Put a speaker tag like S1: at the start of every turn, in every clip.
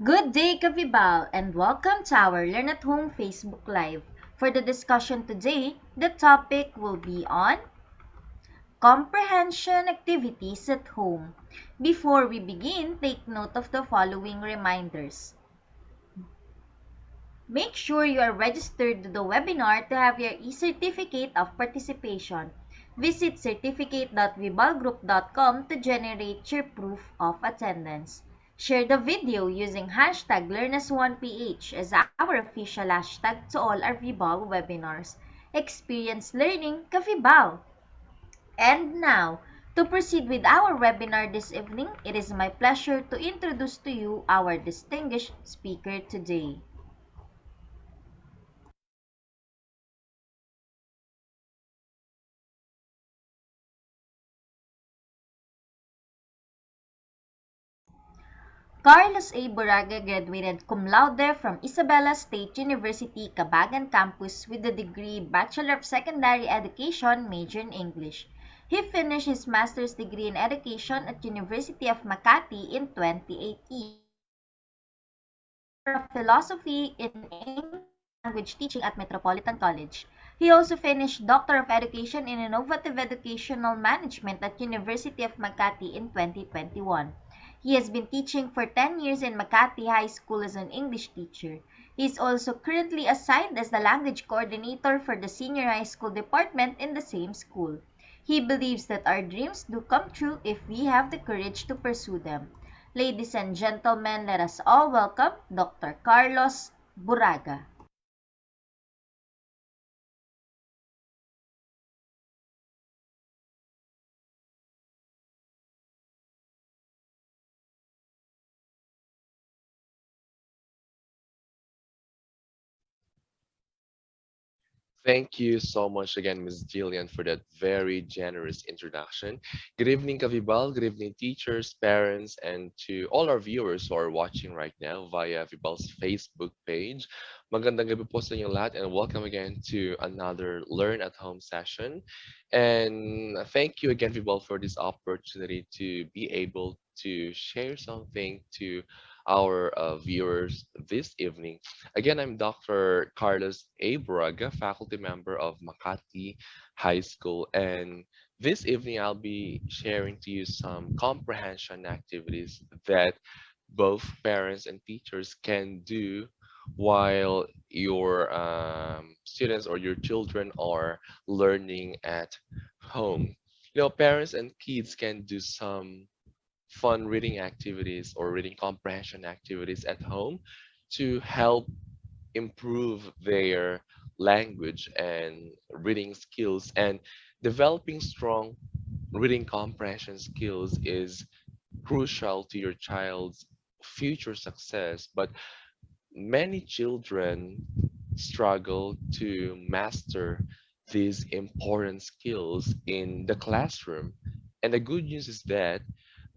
S1: Good day, Kavibal, and welcome to our Learn at Home Facebook Live. For the discussion today, the topic will be on comprehension activities at home. Before we begin, take note of the following reminders. Make sure you are registered to the webinar to have your e-certificate of participation. Visit certificate.vibalgroup.com to generate your proof of attendance. Share the video using hashtag LearnAs1PH as our official hashtag to all our Vibal webinars. Experience learning ka-Vibal! And now, to proceed with our webinar this evening, it is my pleasure to introduce to you our distinguished speaker today. Carlos A. Buraga graduated cum laude from Isabela State University, Cabagan Campus with the degree Bachelor of Secondary Education, major in English. He finished his master's degree in education at University of Makati in 2018. Of Philosophy in English Language Teaching at Metropolitan College. He also finished Doctor of Education in Innovative Educational Management at University of Makati in 2021. He has been teaching for 10 years in Makati High School as an English teacher. He is also currently assigned as the language coordinator for the senior high school department in the same school. He believes that our dreams do come true if we have the courage to pursue them. Ladies and gentlemen, let us all welcome Dr. Carlos Buraga.
S2: Thank you so much again, Ms. Jillian, for that very generous introduction. Good evening, Kavibal. Good evening, teachers, parents, and to all our viewers who are watching right now via Vibal's Facebook page. Magandang gabi po sa inyong lahat and welcome again to another Learn at Home session. And thank you again, Vibal, for this opportunity to be able to share something to our viewers this evening. Again, I'm Dr. Carlos A. Braga, faculty member of Makati High School, and this evening I'll be sharing to you some comprehension activities that both parents and teachers can do while your students or your children are learning at home. Parents and kids can do some fun reading activities or reading comprehension activities at home to help improve their language and reading skills. And developing strong reading comprehension skills is crucial to your child's future success. But many children struggle to master these important skills in the classroom. And the good news is that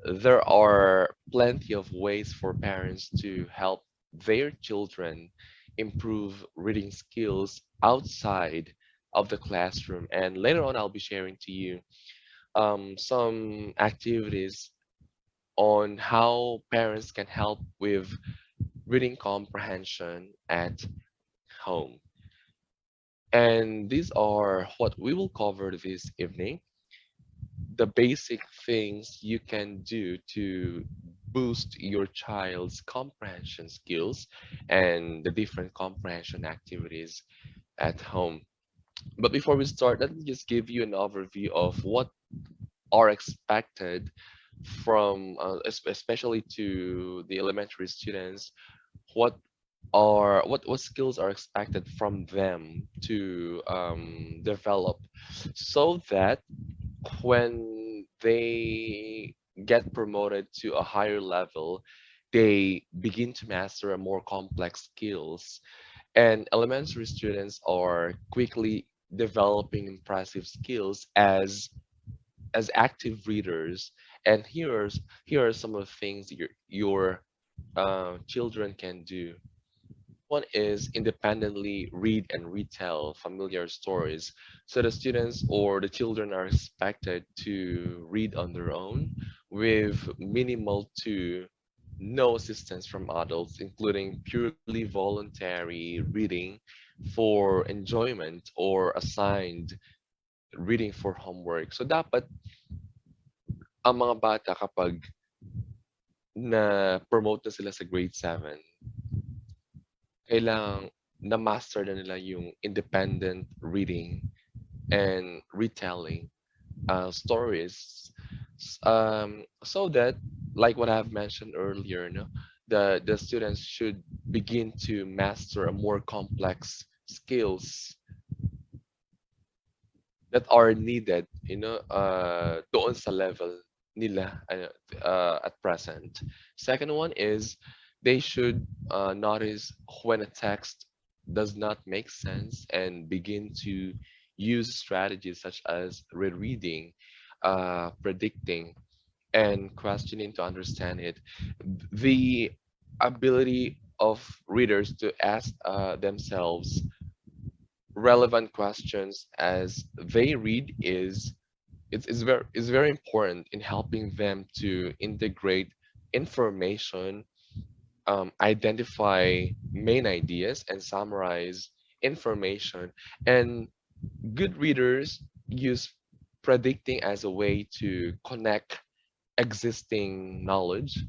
S2: there are plenty of ways for parents to help their children improve reading skills outside of the classroom. And later on, I'll be sharing to you some activities on how parents can help with reading comprehension at home. And these are what we will cover this evening, the basic things you can do to boost your child's comprehension skills and the different comprehension activities at home. But before we start, let me just give you an overview of what are expected from, especially to the elementary students, what what skills are expected from them to develop so that when they get promoted to a higher level, they begin to master a more complex skills. And elementary students are quickly developing impressive skills as active readers. And here are some of the things your children can do. One is independently read and retell familiar stories. So the students or the children are expected to read on their own with minimal to no assistance from adults, including purely voluntary reading for enjoyment or assigned reading for homework. So dapat ang mga bata kapag na-promote na sila sa grade 7, kailangang na-master na nila yung independent reading and retelling stories, so that, like what I've mentioned earlier, no, the students should begin to master a more complex skills that are needed, doon sa level nila at present. Second one is they should notice when a text does not make sense and begin to use strategies such as rereading, predicting, and questioning to understand it. The ability of readers to ask themselves relevant questions as they read is very important in helping them to integrate information, identify main ideas, and summarize information. And good readers use predicting as a way to connect existing knowledge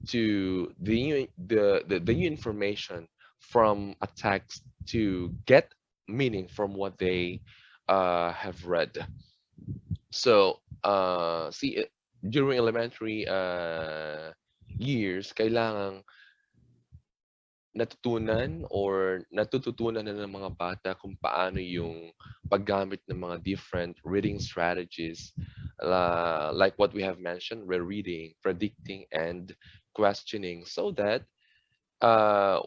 S2: to the new information from a text to get meaning from what they have read. So, during elementary years, kailangang natututunan na ng mga bata kung paano yung paggamit ng mga different reading strategies, like what we have mentioned, rereading, predicting, and questioning, so that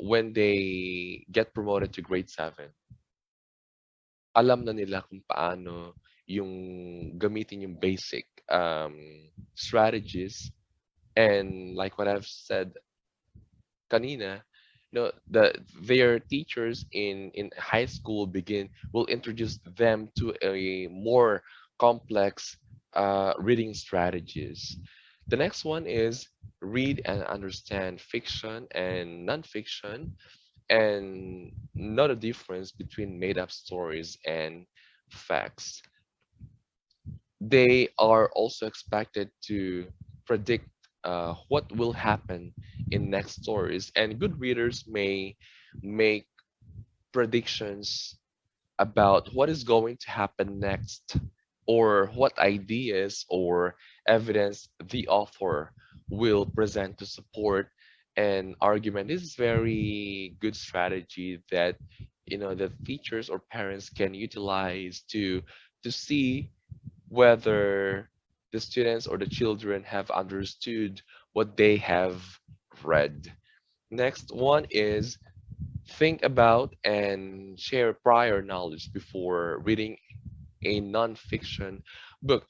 S2: when they get promoted to grade 7, alam na nila kung paano yung gamitin yung basic strategies. And like what I've said kanina, their teachers in high school will introduce them to a more complex reading strategies. The next one is read and understand fiction and nonfiction, and know the difference between made up stories and facts. They are also expected to predict what will happen in next stories, and good readers may make predictions about what is going to happen next, or what ideas or evidence the author will present to support an argument. This is very good strategy that that teachers or parents can utilize to see whether the students or the children have understood what they have read. Next one is think about and share prior knowledge before reading a nonfiction book.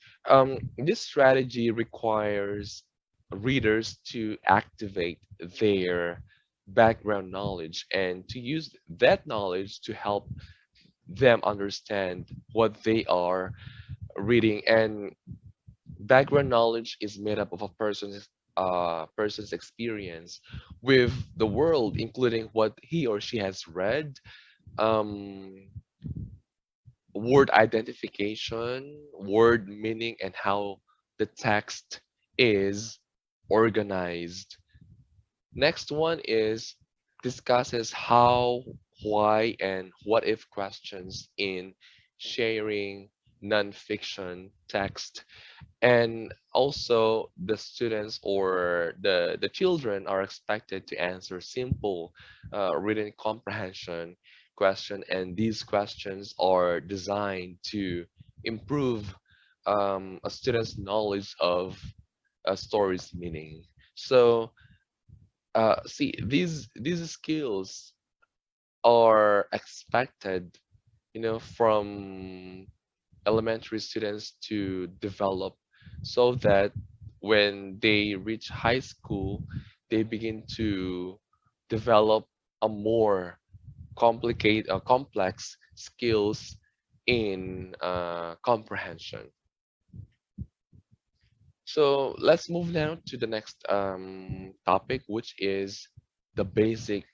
S2: This strategy requires readers to activate their background knowledge and to use that knowledge to help them understand what they are reading. And background knowledge is made up of a person's experience with the world, including what he or she has read, um, word identification, word meaning, and how the text is organized. Next one is discusses how, why, and what if questions in sharing nonfiction text. And also the students or the children are expected to answer simple written comprehension question, and these questions are designed to improve a student's knowledge of a story's meaning. So see, these skills are expected from elementary students to develop, so that when they reach high school, they begin to develop a more complex skills in comprehension. So let's move now to the next topic, which is the basic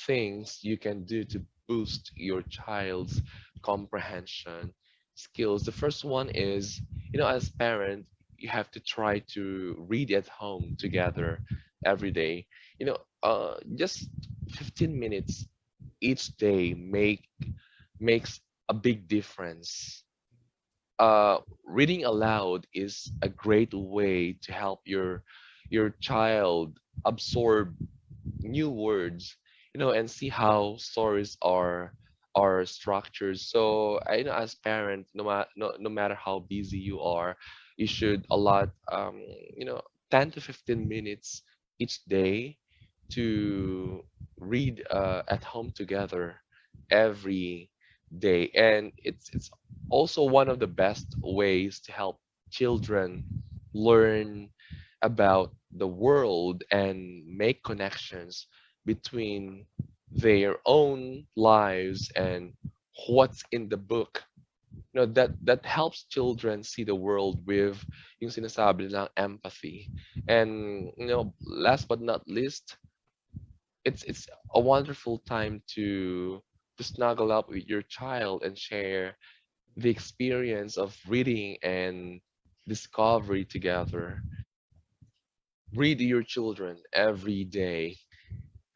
S2: things you can do to boost your child's comprehension skills. The first one is, as parent, you have to try to read at home together every day. Just 15 minutes each day makes a big difference. Reading aloud is a great way to help your child absorb new words, and see how stories are structured. So I know as parent, no matter how busy you are, you should allot 10 to 15 minutes each day to read at home together every day. And it's also one of the best ways to help children learn about the world and make connections between their own lives and what's in the book. That helps children see the world with yung sinasabi nilang empathy. And last but not least, it's a wonderful time to snuggle up with your child and share the experience of reading and discovery together. Read to your children every day.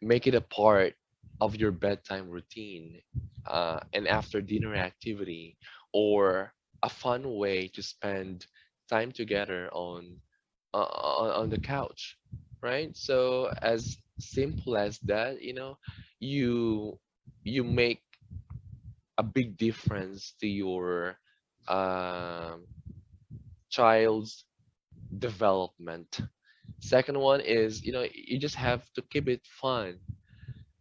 S2: Make it a part of your bedtime routine, an after dinner activity, or a fun way to spend time together on the couch, right? So as simple as that, you you make a big difference to your um, child's development. Second one is, you just have to keep it fun.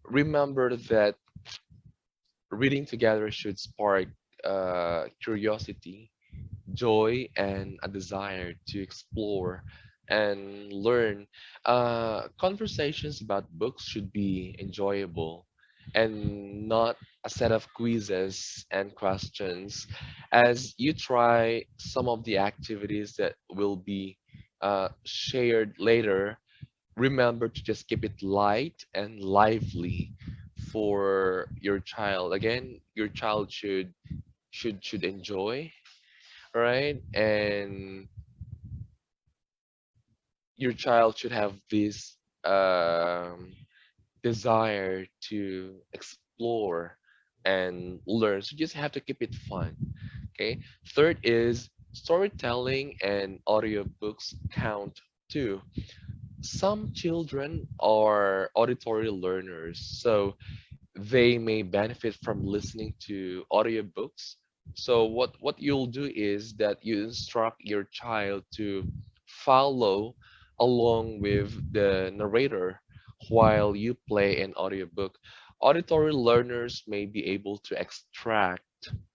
S2: Remember that reading together should spark curiosity, joy, and a desire to explore and learn. Conversations about books should be enjoyable and not a set of quizzes and questions. As you try some of the activities that will be shared later, remember to just keep it light and lively for your child. Again, your child should enjoy, right? And your child should have this desire to explore, and learn. So you just have to keep it fun. Okay. Third is storytelling and audiobooks count too. Some children are auditory learners, so they may benefit from listening to audiobooks. So what you'll do is that you instruct your child to follow along with the narrator while you play an audiobook. Auditory learners may be able to extract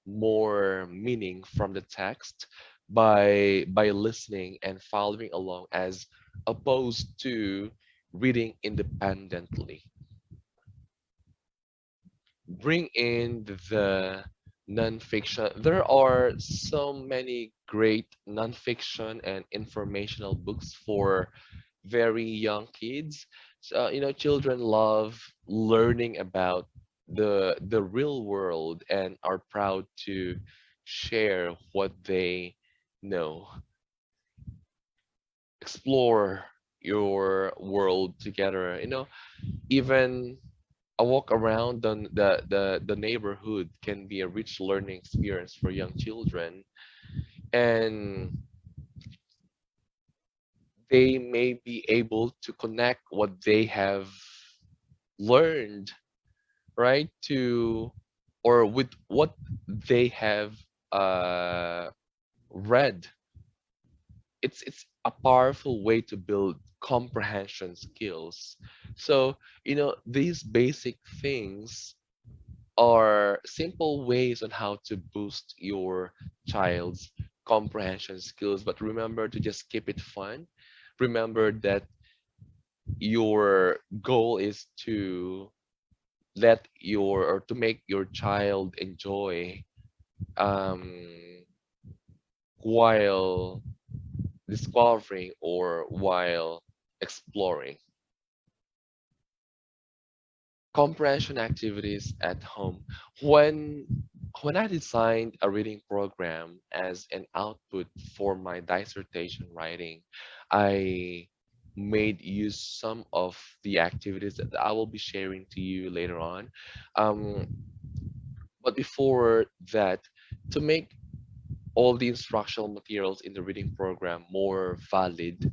S2: more meaning from the text by listening and following along as opposed to reading independently. Bring in the nonfiction. There are so many great nonfiction and informational books for very young kids. So, children love learning about the real world and are proud to share what they know. Explore your world together. Even a walk around the neighborhood can be a rich learning experience for young children, and they may be able to connect what they have learned, right, to or with what they have uh, read. It's a powerful way to build comprehension skills. So, these basic things are simple ways on how to boost your child's comprehension skills. But remember to just keep it fun. Remember that your goal is to let your or to make your child enjoy um, while discovering or while exploring. Comprehension activities at home. When when I designed a reading program as an output for my dissertation writing, I made use some of the activities that I will be sharing to you later on. Um, but before that, to make all the instructional materials in the reading program more valid,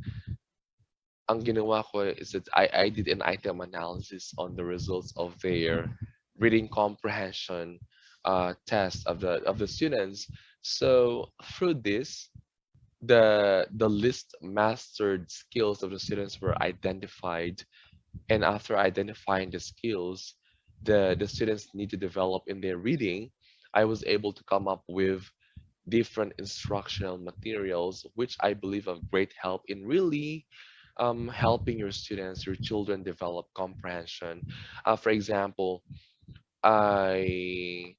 S2: ang ginawa ko is that I did an item analysis on the results of their reading comprehension test of the students. So through this, the list mastered skills of the students were identified, and after identifying the skills the students need to develop in their reading, I was able to come up with different instructional materials, which I believe of great help in really helping your students, your children develop comprehension. For example, I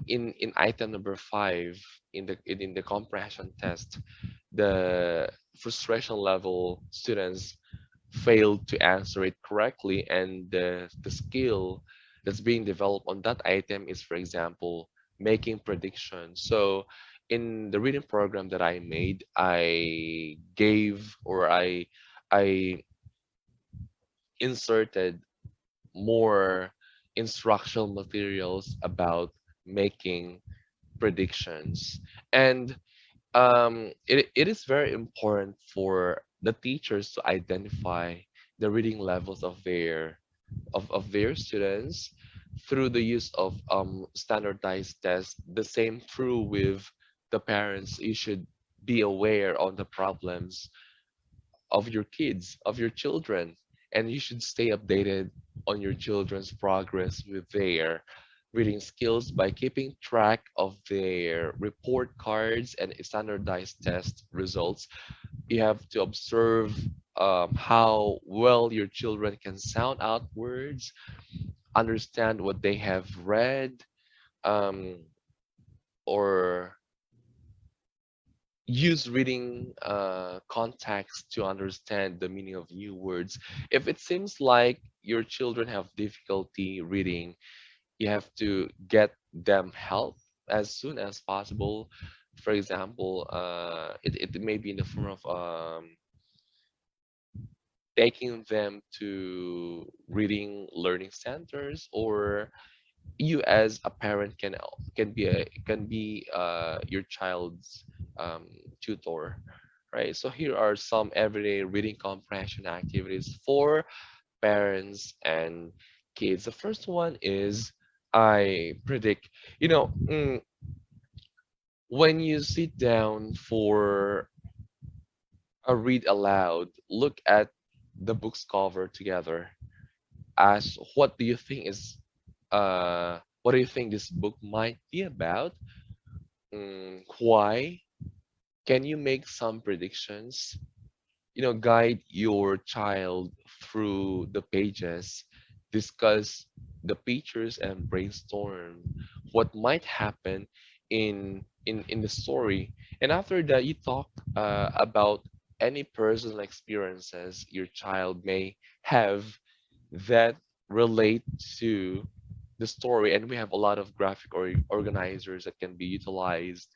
S2: in item number 5 in the comprehension test, the frustration level students failed to answer it correctly, and the skill that's being developed on that item is, for example, making predictions. So in the reading program that I made, I inserted more instructional materials about making predictions. And it is very important for the teachers to identify the reading levels of their students through the use of standardized tests. The same true with the parents. You should be aware on the problems of your kids, of your children, and you should stay updated on your children's progress with their reading skills by keeping track of their report cards and standardized test results. You have to observe how well your children can sound out words, understand what they have read, um, or use reading context to understand the meaning of new words. If it seems like your children have difficulty reading, you have to get them help as soon as possible. For example, it may be in the form of taking them to reading learning centers, or you as a parent can be your child's tutor, right? So here are some everyday reading comprehension activities for parents and kids. The first one is I predict, you know, when you sit down for a read aloud, look at the book's cover together. Ask what do you think this book might be about? Why? Can you make some predictions? Guide your child through the pages, discuss the pictures and brainstorm what might happen in the story. And after that, you talk about any personal experiences your child may have that relate to the story. And we have a lot of graphic or organizers that can be utilized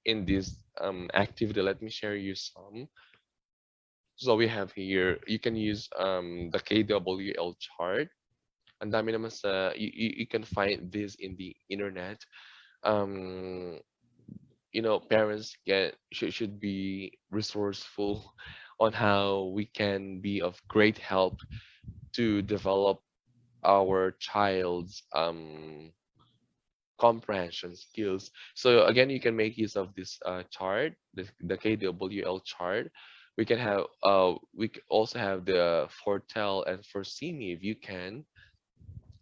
S2: in this activity. Let me share you some. So we have here, you can use the KWL chart. Ang dami naman you can find this in the internet. Um, Parents should be resourceful on how we can be of great help to develop our child's comprehension skills. So again, you can make use of this chart, the KWL chart. We can also have the foretell and foresee me if you can,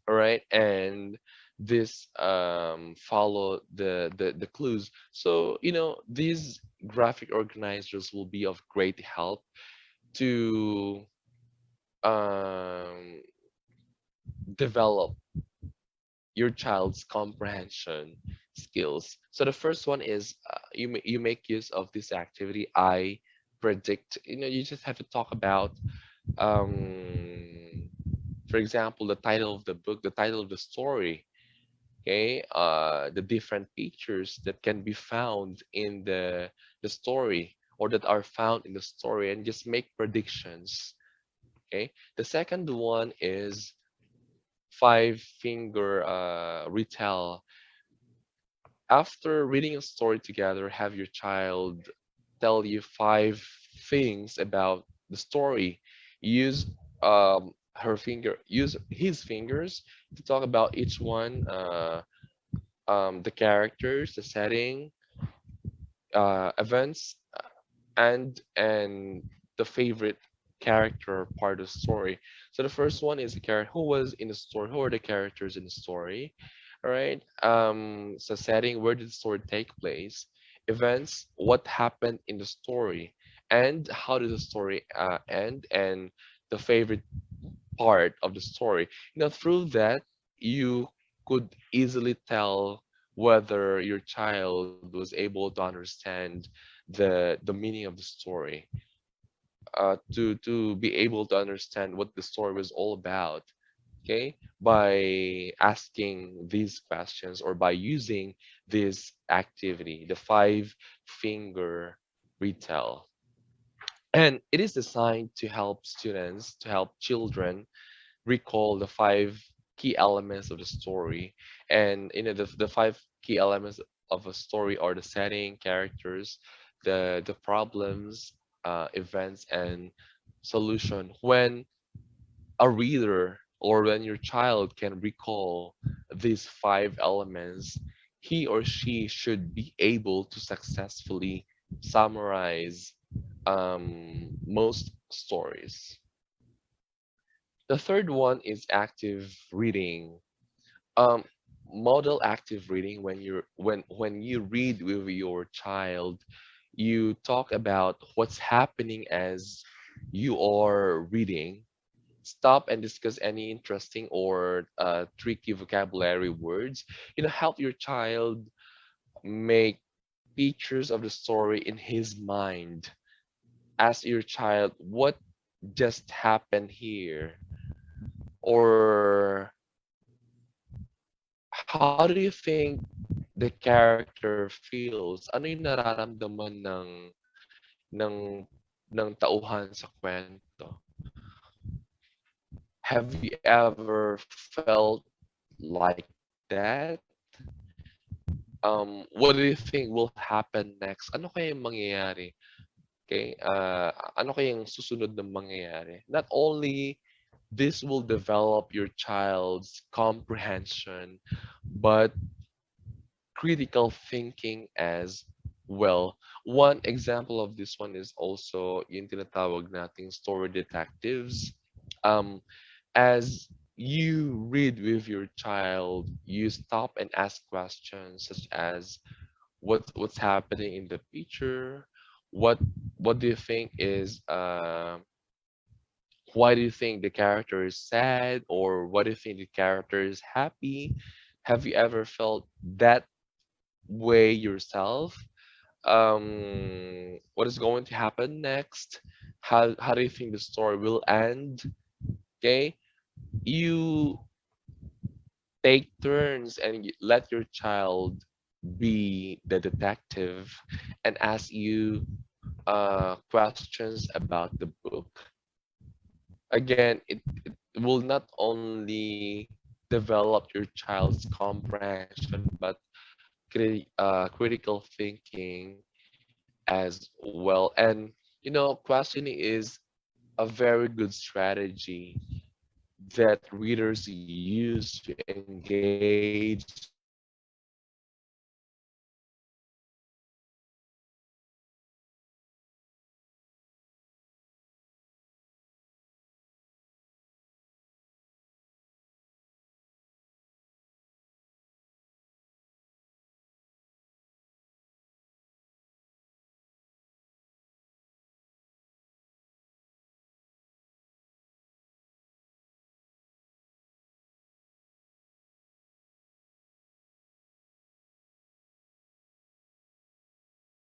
S2: all right, and this follow the clues. So these graphic organizers will be of great help to um, develop your child's comprehension skills. So the first one is you make use of this activity. I predict. You just have to talk about, um, for example, the title of the book, the title of the story. Okay, the different features that can be found in the story or that are found in the story, and just make predictions. Okay, the second one is five finger retell. After reading a story together, have your child tell you five things about the story. Use use his fingers to talk about each one, the characters, the setting, events, and the favorite character part of the story. So the first one is the character who was in the story, who are the characters in the story. All right. So setting, where did the story take place? Events, what happened in the story, and how did the story end? And the favorite part of the story. Through that, you could easily tell whether your child was able to understand the meaning of the story, to be able to understand what the story was all about. Okay, by asking these questions or by using this activity, the five finger retell. And it is designed to help students, to help children recall the five key elements of the story. And the five key elements of a story are the setting, characters, the problems, events, and solution. When a reader or when your child can recall these five elements, he or she should be able to successfully summarize most stories. The third one is active reading. Um, Model active reading. When you read with your child, you talk about what's happening as you are reading. Stop and discuss any interesting or tricky vocabulary words. Help your child make pictures of the story in his mind. Ask your child, what just happened here? Or how do you think the character feels? Ano yung nararamdaman ng ng tauhan sa kwento? Have you ever felt like that? that, what do you think will happen next? Ano kaya yung mangyayari? Okay? Ano kaya yung susunod na mangyayari? Not only this will develop your child's comprehension, but critical thinking as well. One example of this one is also yung tinatawag nating story detectives. Um, as you read with your child, you stop and ask questions such as what's happening in the picture, what what do you think is why do you think the character is sad, or what do you think the character is happy? Have you ever felt that way yourself? What is going to happen next? How do you think the story will end? Okay, you take turns and let your child be the detective and ask you questions about the book. Again, it will not only develop your child's comprehension, but critical thinking as well. And questioning is a very good strategy that readers use to engage with text and question the text.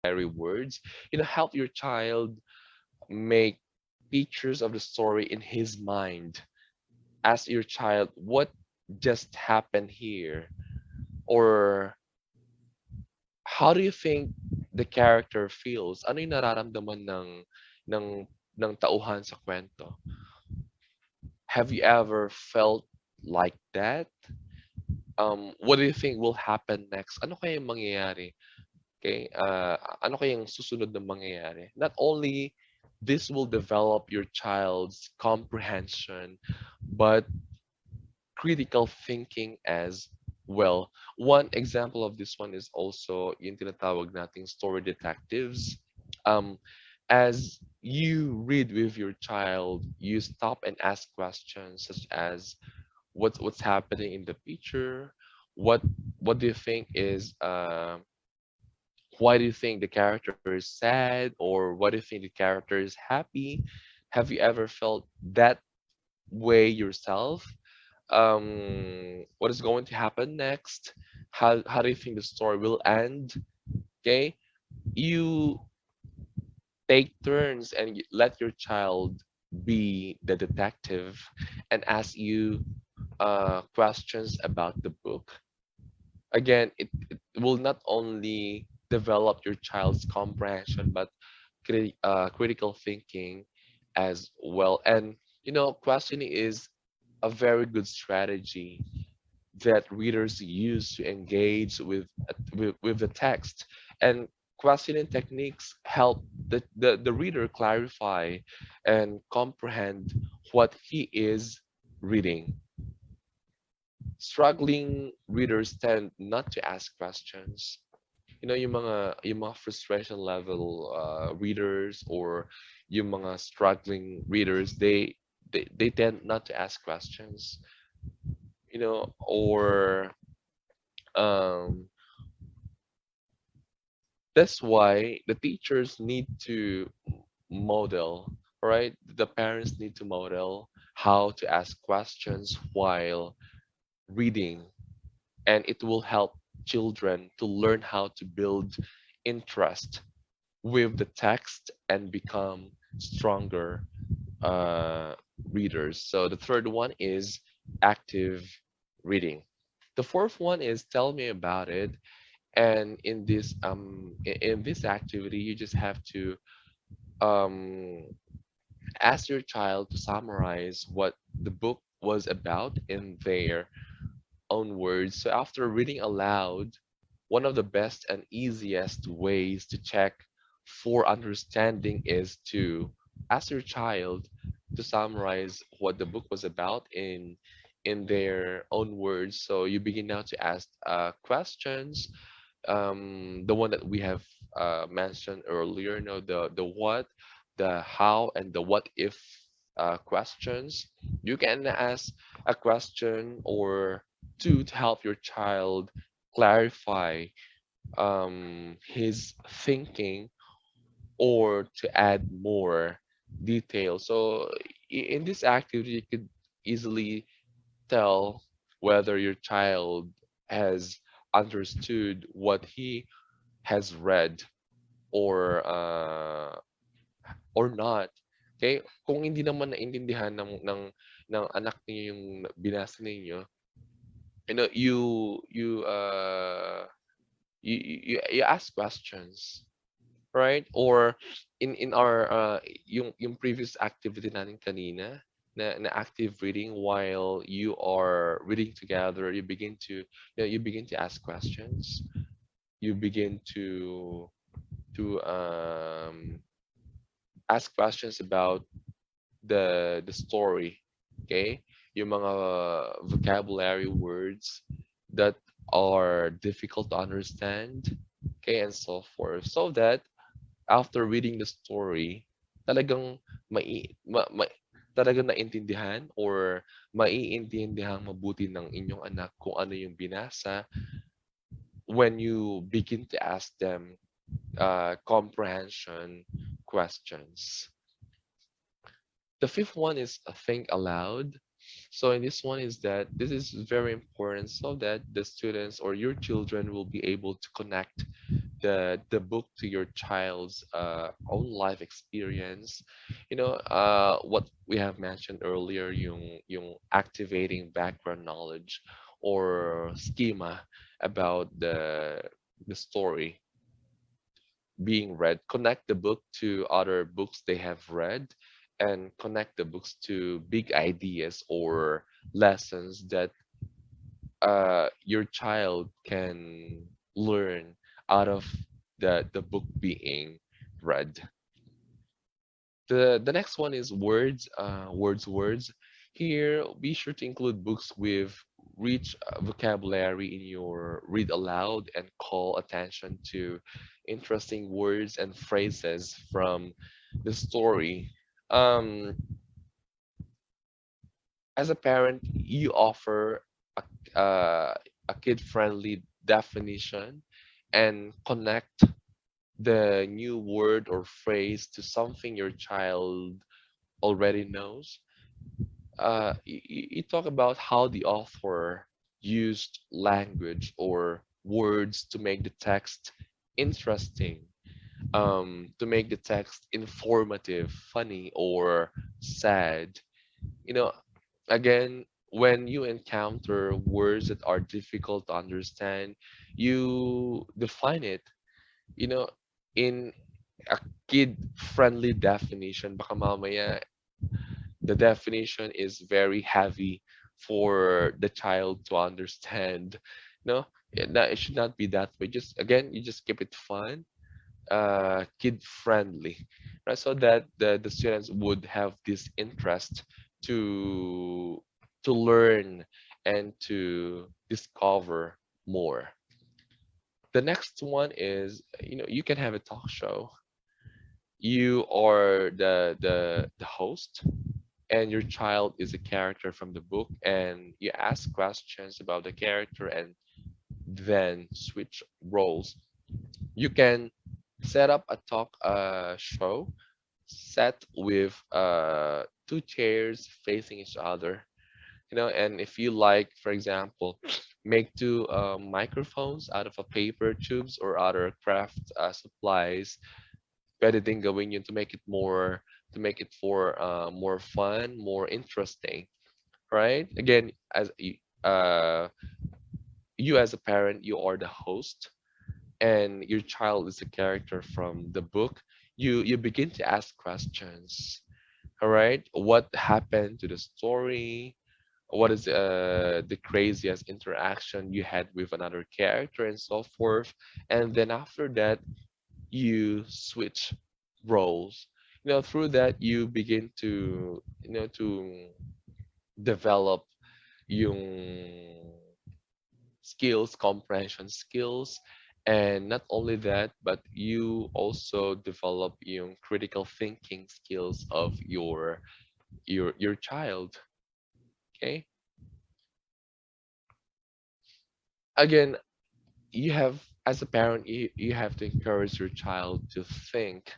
S2: Unnecessary words. Help your child make pictures of the story in his mind. Ask your child, what just happened here? Or how do you think the character feels? Ano yung nararamdaman ng ng tauhan sa kwento? Have you ever felt like that? What do you think will happen next? Ano kaya yung mangyayari? Okay? Ano kaya yung susunod na mangyayari? Not only this will develop your child's comprehension, but critical thinking as well. One example of this one is also yung tinatawag nating story detectives. Um, as you read with your child, you stop and ask questions such as what's happening in the picture, what what do you think is why do you think the character is sad, or what do you think the character is happy? Have you ever felt that way yourself? What is going to happen next? How do you think the story will end? Okay, you take turns and let your child be the detective and ask you questions about the book. Again, it will not only develop your child's comprehension, but critical thinking as well. And questioning is a very good strategy that readers use to engage with the text. And questioning techniques help the reader clarify and comprehend what he is reading. Struggling readers tend not to ask questions. Yung mga frustration level readers, or yung mga struggling readers, they tend not to ask questions, or um that's why the teachers need to model, right? The parents need to model how to ask questions while reading, and it will help children to learn how to build interest with the text and become stronger uh, readers. So the third one is active reading. The fourth one is tell me about it. And in this activity, you just have to um, ask your child to summarize what the book was about in their own words. So after reading aloud, one of the best and easiest ways to check for understanding is to ask your child to summarize what the book was about in their own words. So you begin now to ask questions, the one that we have mentioned earlier, the what, the how, and the what if questions. You can ask a question or two to help your child clarify his thinking or to add more detail. So in this activity, you could easily tell whether your child has understood what he has read or or not. Okay? Kung hindi naman naintindihan ng anak niyo yung binasa ninyo, you ask questions, right? Or in our yung previous activity natin kanina na active reading, while you are reading together, you begin to ask questions. You begin to ask questions about the story, okay? Yung mga vocabulary words that are difficult to understand, okay, and so forth. So that after reading the story, talagang talagang naintindihan or maiintindihan mabuti ng inyong anak kung ano yung binasa when you begin to ask them comprehension questions. The fifth one is think aloud. So in this one is that this is very important so that the students or your children will be able to connect the book to your child's own life experience. What we have mentioned earlier, yung activating background knowledge or schema about the story being read, connect the book to other books they have read, and connect the books to big ideas or lessons that your child can learn out of the book being read. The next one is words, words. Here, be sure to include books with rich vocabulary in your read aloud and call attention to interesting words and phrases from the story. Um, as a parent, you offer uh, a kid-friendly definition and connect the new word or phrase to something your child already knows. You talk about how the author used language or words to make the text interesting, to make the text informative, funny, or sad. You know, again, when you encounter words that are difficult to understand, you define it, you know, in a kid-friendly definition. Baka mamaya the definition is very heavy for the child to understand. No, it should not be that way. Just again, you just keep it fun, kid friendly, right? So that the students would have this interest to to learn and to discover more. The next one is, you can have a talk show. You are the host, and your child is a character from the book, and you ask questions about the character and then switch roles. You can set up a talk show set with two chairs facing each other, and if you like, for example, make two microphones out of a paper tubes or other craft supplies. Pwede din gawin yun to make it for more fun, more interesting, right? Again, uh, you as a parent, you are the host, and your child is a character from the book. You begin to ask questions. All right, what happened to the story? what is the craziest interaction you had with another character and so forth. And then after that, you switch roles. Through that you begin to develop yung skills, comprehension skills, and not only that, but you also develop yung critical thinking skills of your child. Okay, again, you have as a parent, you have to encourage your child to think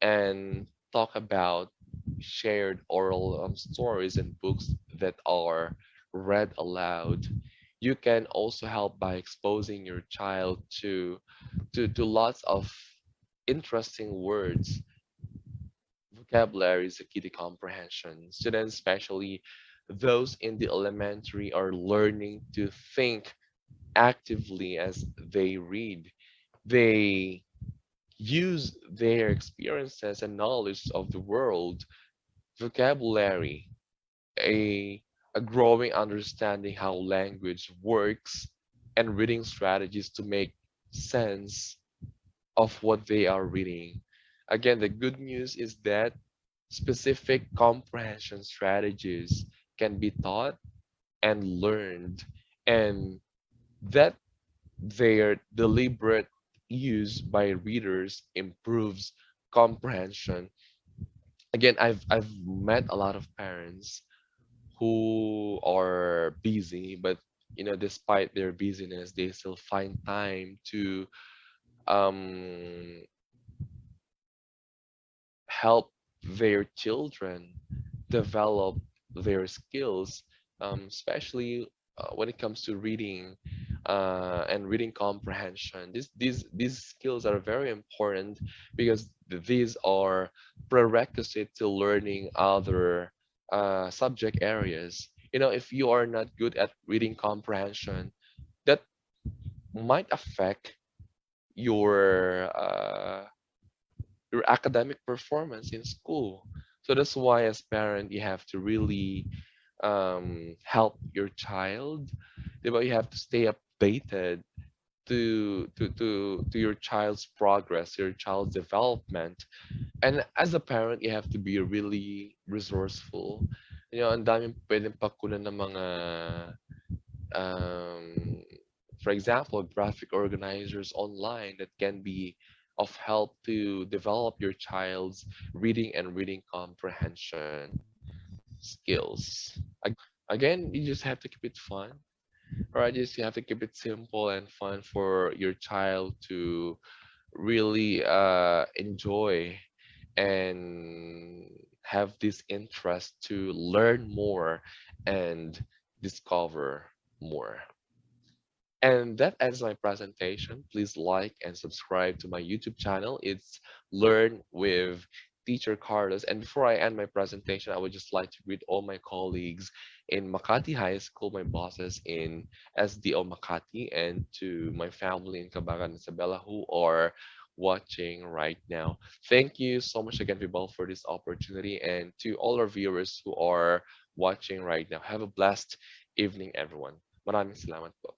S2: and talk about shared oral stories and books that are read aloud. You can also help by exposing your child to lots of interesting words. Vocabulary is a key to comprehension. Students, especially those in the elementary, are learning to think actively as they read. They use their experiences and knowledge of the world, vocabulary, a, a growing understanding how language works, and reading strategies to make sense of what they are reading. Again, the good news is that specific comprehension strategies can be taught and learned, and that their deliberate use by readers improves comprehension. Again, I've met a lot of parents who are busy, but despite their busyness, they still find time to um help their children develop their skills, especially when it comes to reading and reading comprehension. These skills are very important because these are prerequisite to learning other subject areas. If you are not good at reading comprehension, that might affect your uh, your academic performance in school. So that's why, as parent, you have to really help your child. Diba? You have to stay updated to your child's progress, your child's development. And as a parent, you have to be really resourceful. Ang daming pwedeng pakunan ng mga um, for example, graphic organizers online that can be of help to develop your child's reading and reading comprehension skills. Again, you just have to keep it fun, right? Just you have to keep it simple and fun for your child to really enjoy and have this interest to learn more and discover more. And that ends my presentation. Please like and subscribe to my YouTube channel. It's Learn with Teacher Carlos. And before I end my presentation, I would just like to greet all my colleagues in Makati High School, my bosses in SDO Makati, and to my family in Cabagan, Isabela, who are watching right now. Thank you so much again, Vibal, for this opportunity. And to all our viewers who are watching right now, have a blessed evening, everyone. Maraming salamat po.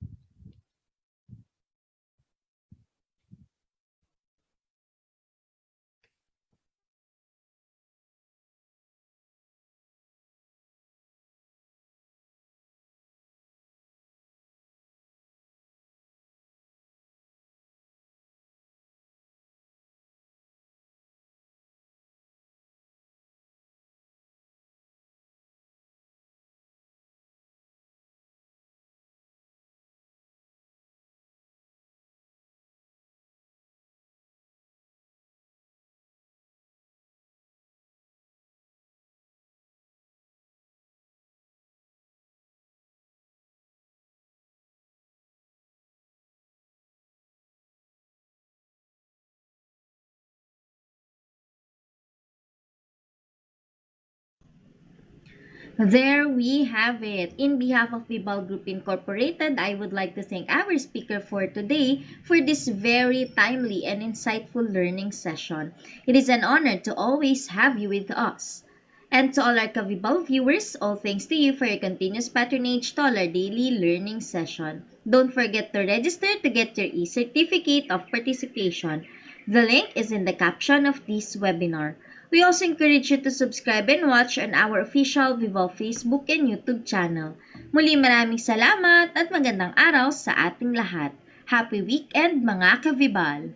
S1: There we have it. In behalf of Vibal Group Incorporated, I would like to thank our speaker for today for this very timely and insightful learning session. It is an honor to always have you with us. And to all our Kavibal viewers, all thanks to you for your continuous patronage to all our daily learning session. Don't forget to register to get your e-certificate of participation. The link is in the caption of this webinar. We also encourage you to subscribe and watch on our official Vival Facebook and YouTube channel. Muli maraming salamat at magandang araw sa ating lahat. Happy weekend mga Kavibal!